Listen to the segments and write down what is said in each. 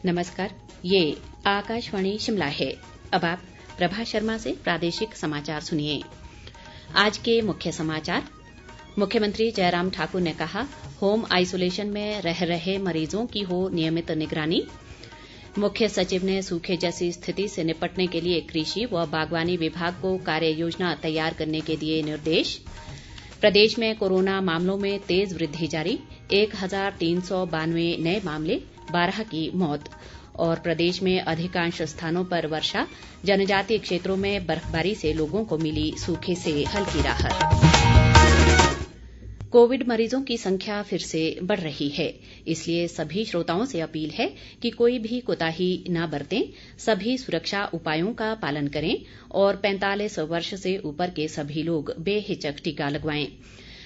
नमस्कार, ये आकाशवाणी शिमला है। अब आप प्रभा शर्मा से प्रादेशिक समाचार सुनिए। आज के मुख्य समाचार। मुख्यमंत्री जयराम ठाकुर ने कहा, होम आइसोलेशन में रह रहे मरीजों की हो नियमित निगरानी। मुख्य सचिव ने सूखे जैसी स्थिति से निपटने के लिए कृषि व बागवानी विभाग को कार्य योजना तैयार करने के दिए निर्देश। प्रदेश में कोरोना मामलों में तेज वृद्धि जारी, 1392 नए मामले, 12 की मौत। और प्रदेश में अधिकांश स्थानों पर वर्षा, जनजातीय क्षेत्रों में बर्फबारी से लोगों को मिली सूखे से हल्की राहत। कोविड मरीजों की संख्या फिर से बढ़ रही है, इसलिए सभी श्रोताओं से अपील है कि कोई भी कोताही न बरतें, सभी सुरक्षा उपायों का पालन करें और 45 वर्ष से ऊपर के सभी लोग बेहिचक टीका लगवाएं।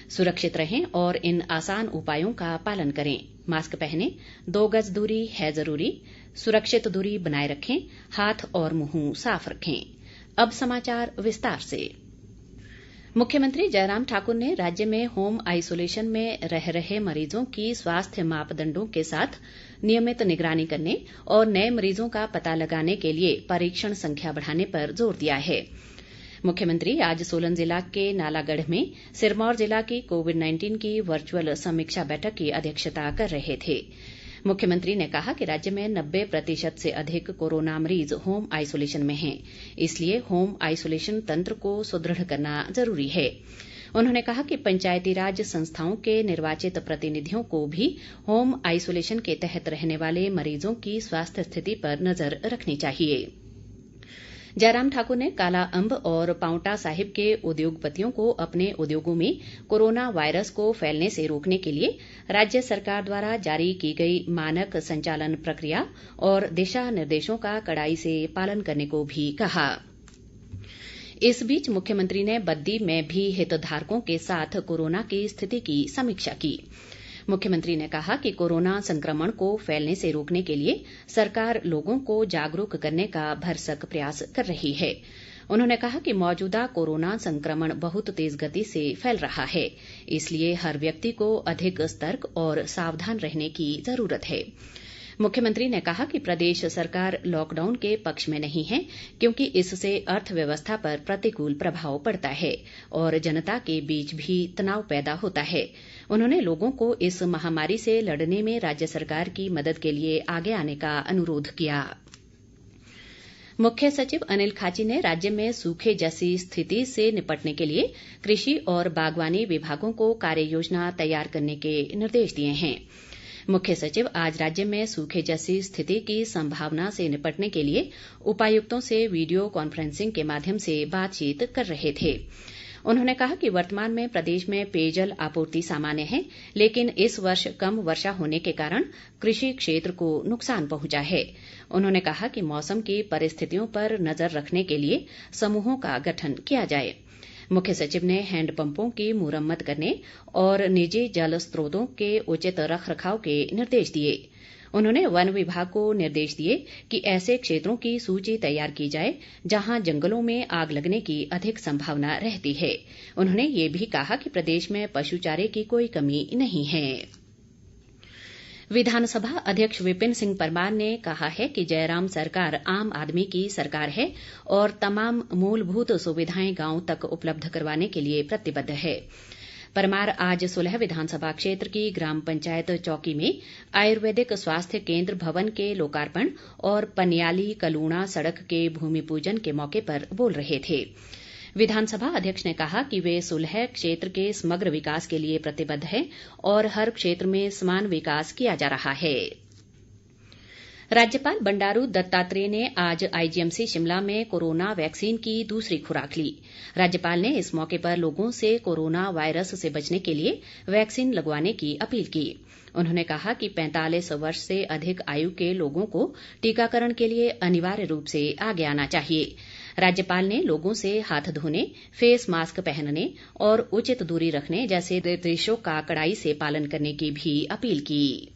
सुरक्षित रहें और इन आसान उपायों का पालन करें। मास्क पहनें, 2 गज दूरी है जरूरी, सुरक्षित दूरी बनाए रखें, हाथ और मुंह साफ रखें। अब समाचार विस्तार से। मुख्यमंत्री जयराम ठाकुर ने राज्य में होम आइसोलेशन में रह रहे मरीजों की स्वास्थ्य मापदंडों के साथ नियमित निगरानी करने और नए मरीजों का पता लगाने के लिए परीक्षण संख्या बढ़ाने पर जोर दिया है। मुख्यमंत्री आज सोलन जिला के नालागढ़ में सिरमौर जिला की कोविड-19 की वर्चुअल समीक्षा बैठक की अध्यक्षता कर रहे थे। मुख्यमंत्री ने कहा कि राज्य में 90% से अधिक कोरोना मरीज होम आइसोलेशन में हैं, इसलिए होम आइसोलेशन तंत्र को सुदृढ़ करना जरूरी है। उन्होंने कहा कि पंचायती राज संस्थाओं के निर्वाचित प्रतिनिधियों को भी होम आइसोलेशन के तहत रहने वाले मरीजों की स्वास्थ्य स्थिति पर नजर रखनी चाहिए। जयराम ठाकुर ने काला अम्ब और पांवटा साहिब के उद्योगपतियों को अपने उद्योगों में कोरोना वायरस को फैलने से रोकने के लिए राज्य सरकार द्वारा जारी की गई मानक संचालन प्रक्रिया और दिशा निर्देशों का कड़ाई से पालन करने को भी कहा। इस बीच मुख्यमंत्री ने बद्दी में भी हितधारकों के साथ कोरोना की स्थिति की समीक्षा की। मुख्यमंत्री ने कहा कि कोरोना संक्रमण को फैलने से रोकने के लिए सरकार लोगों को जागरूक करने का भरसक प्रयास कर रही है। उन्होंने कहा कि मौजूदा कोरोना संक्रमण बहुत तेज गति से फैल रहा है, इसलिए हर व्यक्ति को अधिक सतर्क और सावधान रहने की जरूरत है। मुख्यमंत्री ने कहा कि प्रदेश सरकार लॉकडाउन के पक्ष में नहीं है, क्योंकि इससे अर्थव्यवस्था पर प्रतिकूल प्रभाव पड़ता है और जनता के बीच भी तनाव पैदा होता है। उन्होंने लोगों को इस महामारी से लड़ने में राज्य सरकार की मदद के लिए आगे आने का अनुरोध किया। मुख्य सचिव अनिल खाची ने राज्य में सूखे जैसी स्थिति से निपटने के लिए कृषि और बागवानी विभागों को कार्य योजना तैयार करने के निर्देश दिए हैं। मुख्य सचिव आज राज्य में सूखे जैसी स्थिति की संभावना से निपटने के लिए उपायुक्तों से वीडियो कॉन्फ्रेंसिंग के माध्यम से बातचीत कर रहे थे। उन्होंने कहा कि वर्तमान में प्रदेश में पेयजल आपूर्ति सामान्य है, लेकिन इस वर्ष कम वर्षा होने के कारण कृषि क्षेत्र को नुकसान पहुंचा है। उन्होंने कहा कि मौसम की परिस्थितियों पर नजर रखने के लिए समूहों का गठन किया जाए। मुख्य सचिव ने हैंडपंपों की मुरम्मत करने और निजी जल स्रोतों के उचित रखरखाव के निर्देश दिए। उन्होंने वन विभाग को निर्देश दिए कि ऐसे क्षेत्रों की सूची तैयार की जाए जहां जंगलों में आग लगने की अधिक संभावना रहती है। उन्होंने ये भी कहा कि प्रदेश में पशु चारे की कोई कमी नहीं है। विधानसभा अध्यक्ष विपिन सिंह परमार ने कहा है कि जयराम सरकार आम आदमी की सरकार है और तमाम मूलभूत सुविधाएं गांव तक उपलब्ध करवाने के लिए प्रतिबद्ध है। परमार आज सुलह विधानसभा क्षेत्र की ग्राम पंचायत चौकी में आयुर्वेदिक स्वास्थ्य केंद्र भवन के लोकार्पण और पनियाली कलूणा सड़क के भूमि पूजन के मौके पर बोल रहे थे। विधानसभा अध्यक्ष ने कहा कि वे सुलह क्षेत्र के समग्र विकास के लिए प्रतिबद्ध है और हर क्षेत्र में समान विकास किया जा रहा है। राज्यपाल बंडारू दत्तात्रेय ने आज आईजीएमसी शिमला में कोरोना वैक्सीन की दूसरी खुराक ली। राज्यपाल ने इस मौके पर लोगों से कोरोना वायरस से बचने के लिए वैक्सीन लगवाने की अपील की। उन्होंने कहा कि 45 वर्ष से अधिक आयु के लोगों को टीकाकरण के लिए अनिवार्य रूप से आगे आना चाहिए। राज्यपाल ने लोगों से हाथ धोने, फेस मास्क पहनने और उचित दूरी रखने जैसे निर्देशों का कड़ाई से पालन करने की भी अपील की।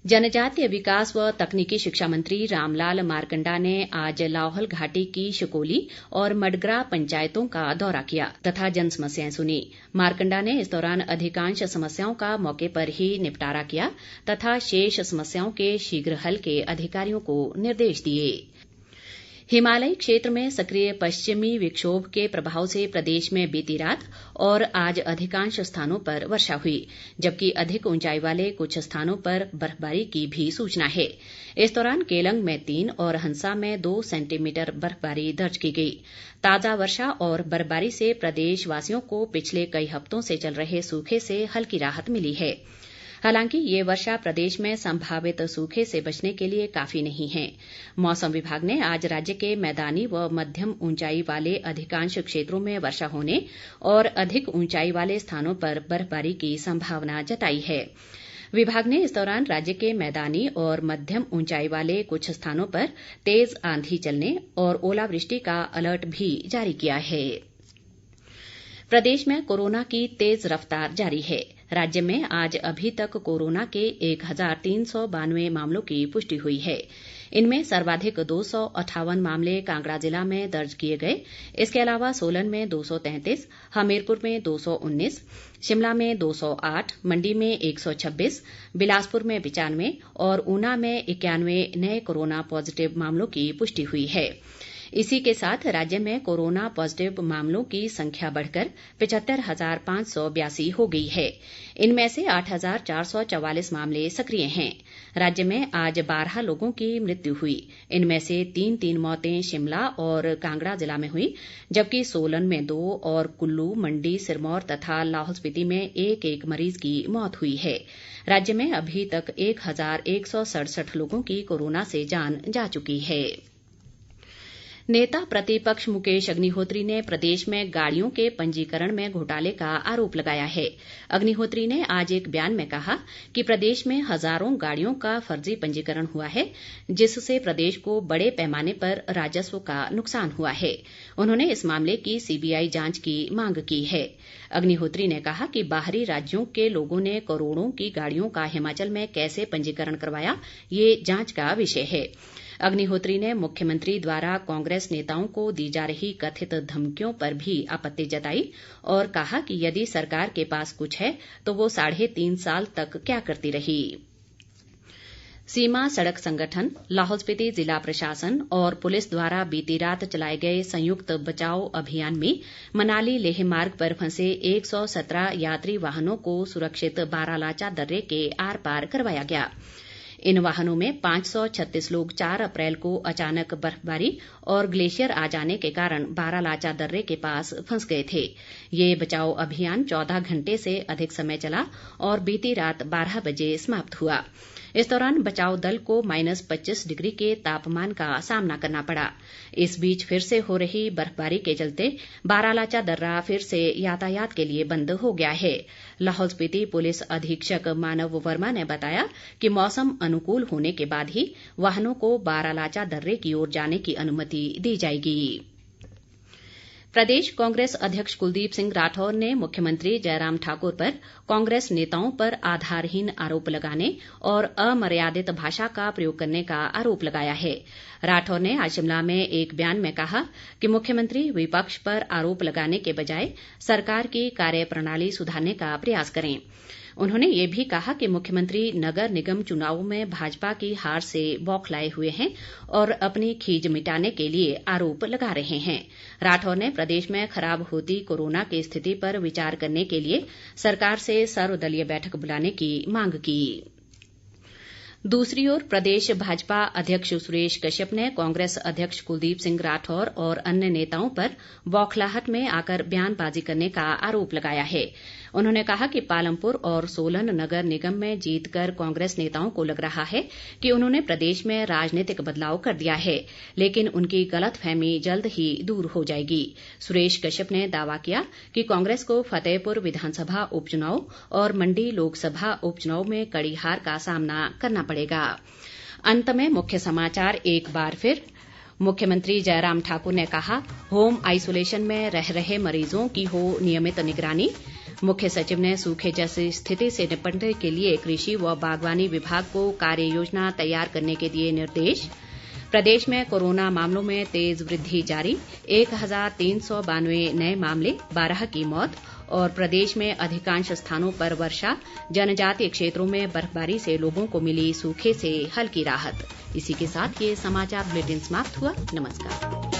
जनजातीय विकास व तकनीकी शिक्षा मंत्री रामलाल मारकंडा ने आज लाहौल घाटी की शकोली और मडग्रा पंचायतों का दौरा किया तथा जन समस्याएं सुनी। मारकंडा ने इस दौरान अधिकांश समस्याओं का मौके पर ही निपटारा किया तथा शेष समस्याओं के शीघ्र हल के अधिकारियों को निर्देश दिए। हिमालयी क्षेत्र में सक्रिय पश्चिमी विक्षोभ के प्रभाव से प्रदेश में बीती रात और आज अधिकांश स्थानों पर वर्षा हुई, जबकि अधिक ऊंचाई वाले कुछ स्थानों पर बर्फबारी की भी सूचना है। इस दौरान केलंग में 3 और हंसा में 2 सेंटीमीटर बर्फबारी दर्ज की गई। ताजा वर्षा और बर्फबारी से प्रदेशवासियों को पिछले कई हफ्तों से चल रहे सूखे से हल्की राहत मिली है। हालांकि ये वर्षा प्रदेश में संभावित सूखे से बचने के लिए काफी नहीं है। मौसम विभाग ने आज राज्य के मैदानी व मध्यम ऊंचाई वाले अधिकांश क्षेत्रों में वर्षा होने और अधिक ऊंचाई वाले स्थानों पर बर्फबारी की संभावना जताई है। विभाग ने इस दौरान राज्य के मैदानी और मध्यम ऊंचाई वाले कुछ स्थानों पर तेज आंधी चलने और ओलावृष्टि का अलर्ट भी जारी किया है। प्रदेश में कोरोना की तेज रफ्तार जारी है। राज्य में आज अभी तक कोरोना के 1392 मामलों की पुष्टि हुई है। इनमें सर्वाधिक 258 मामले कांगड़ा जिला में दर्ज किए गए। इसके अलावा सोलन में 233, हमीरपुर में 219, शिमला में 208, मंडी में 126, बिलासपुर में 95 और ऊना में 91 नए कोरोना पॉजिटिव मामलों की पुष्टि हुई है। इसी के साथ राज्य में कोरोना पॉजिटिव मामलों की संख्या बढ़कर 75,582 हो गई है। इनमें से 8,444 मामले सक्रिय हैं। राज्य में आज 12 लोगों की मृत्यु हुई। इनमें से 3 मौतें शिमला और कांगड़ा जिला में हुई, जबकि सोलन में 2 और कुल्लू, मंडी, सिरमौर तथा लाहौल स्पीति में 1 मरीज की मौत हुई है। राज्य में अभी तक 1,167 लोगों की कोरोना से जान जा चुकी है। नेता प्रतिपक्ष मुकेश अग्निहोत्री ने प्रदेश में गाड़ियों के पंजीकरण में घोटाले का आरोप लगाया है। अग्निहोत्री ने आज एक बयान में कहा कि प्रदेश में हजारों गाड़ियों का फर्जी पंजीकरण हुआ है, जिससे प्रदेश को बड़े पैमाने पर राजस्व का नुकसान हुआ है। उन्होंने इस मामले की सीबीआई जांच की मांग की है। अग्निहोत्री ने कहा कि बाहरी राज्यों के लोगों ने करोड़ों की गाड़ियों का हिमाचल में कैसे पंजीकरण करवाया, ये जांच का विषय है। अग्निहोत्री ने मुख्यमंत्री द्वारा कांग्रेस नेताओं को दी जा रही कथित धमकियों पर भी आपत्ति जताई और कहा कि यदि सरकार के पास कुछ है तो वो 3.5 साल तक क्या करती रही। सीमा सड़क संगठन, लाहौल स्पीति जिला प्रशासन और पुलिस द्वारा बीती रात चलाए गए संयुक्त बचाव अभियान में मनाली लेह मार्ग पर फंसे 117 यात्री वाहनों को सुरक्षित बारालाचा दर्रे के आर पार करवाया गया। इन वाहनों में 536 लोग 4 अप्रैल को अचानक बर्फबारी और ग्लेशियर आ जाने के कारण बारालाचा दर्रे के पास फंस गए थे। ये बचाव अभियान 14 घंटे से अधिक समय चला और बीती रात 12 बजे समाप्त हुआ। इस दौरान बचाव दल को -25 डिग्री के तापमान का सामना करना पड़ा। इस बीच फिर से हो रही बर्फबारी के चलते बारालाचा दर्रा फिर से यातायात के लिए बंद हो गया है। लाहौल स्पीति पुलिस अधीक्षक मानव वर्मा ने बताया कि मौसम अनुकूल होने के बाद ही वाहनों को बारालाचा दर्रे की ओर जाने की अनुमति दी जाएगी। प्रदेश कांग्रेस अध्यक्ष कुलदीप सिंह राठौर ने मुख्यमंत्री जयराम ठाकुर पर कांग्रेस नेताओं पर आधारहीन आरोप लगाने और अमर्यादित भाषा का प्रयोग करने का आरोप लगाया है। राठौर ने आज शिमला में एक बयान में कहा कि मुख्यमंत्री विपक्ष पर आरोप लगाने के बजाय सरकार की कार्यप्रणाली सुधारने का प्रयास करें। उन्होंने ये भी कहा कि मुख्यमंत्री नगर निगम चुनावों में भाजपा की हार से बौखलाए हुए हैं और अपनी खीज मिटाने के लिए आरोप लगा रहे हैं। राठौर ने प्रदेश में खराब होती कोरोना की स्थिति पर विचार करने के लिए सरकार से सर्वदलीय बैठक बुलाने की मांग की। दूसरी ओर प्रदेश भाजपा अध्यक्ष सुरेश कश्यप ने कांग्रेस अध्यक्ष कुलदीप सिंह राठौर और अन्य नेताओं पर बौखलाहट में आकर बयानबाजी करने का आरोप लगाया है। उन्होंने कहा कि पालमपुर और सोलन नगर निगम में जीतकर कांग्रेस नेताओं को लग रहा है कि उन्होंने प्रदेश में राजनीतिक बदलाव कर दिया है, लेकिन उनकी गलतफहमी जल्द ही दूर हो जाएगी। सुरेश कश्यप ने दावा किया कि कांग्रेस को फतेहपुर विधानसभा उपचुनाव और मंडी लोकसभा उपचुनाव में कड़ी हार का सामना करना पड़ेगा। अंत में मुख्य समाचार एक बार फिर। मुख्यमंत्री जयराम ठाकुर ने कहा, होम आइसोलेशन में रह रहे मरीजों की हो नियमित निगरानी। मुख्य सचिव ने सूखे जैसी स्थिति से निपटने के लिए कृषि व बागवानी विभाग को कार्य योजना तैयार करने के दिए निर्देश। प्रदेश में कोरोना मामलों में तेज वृद्धि जारी, 1392 नए मामले, 12 की मौत। और प्रदेश में अधिकांश स्थानों पर वर्षा, जनजातीय क्षेत्रों में बर्फबारी से लोगों को मिली सूखे से हल्की राहत। इसी के साथ ये समाचार बुलेटिन समाप्त हुआ। नमस्कार।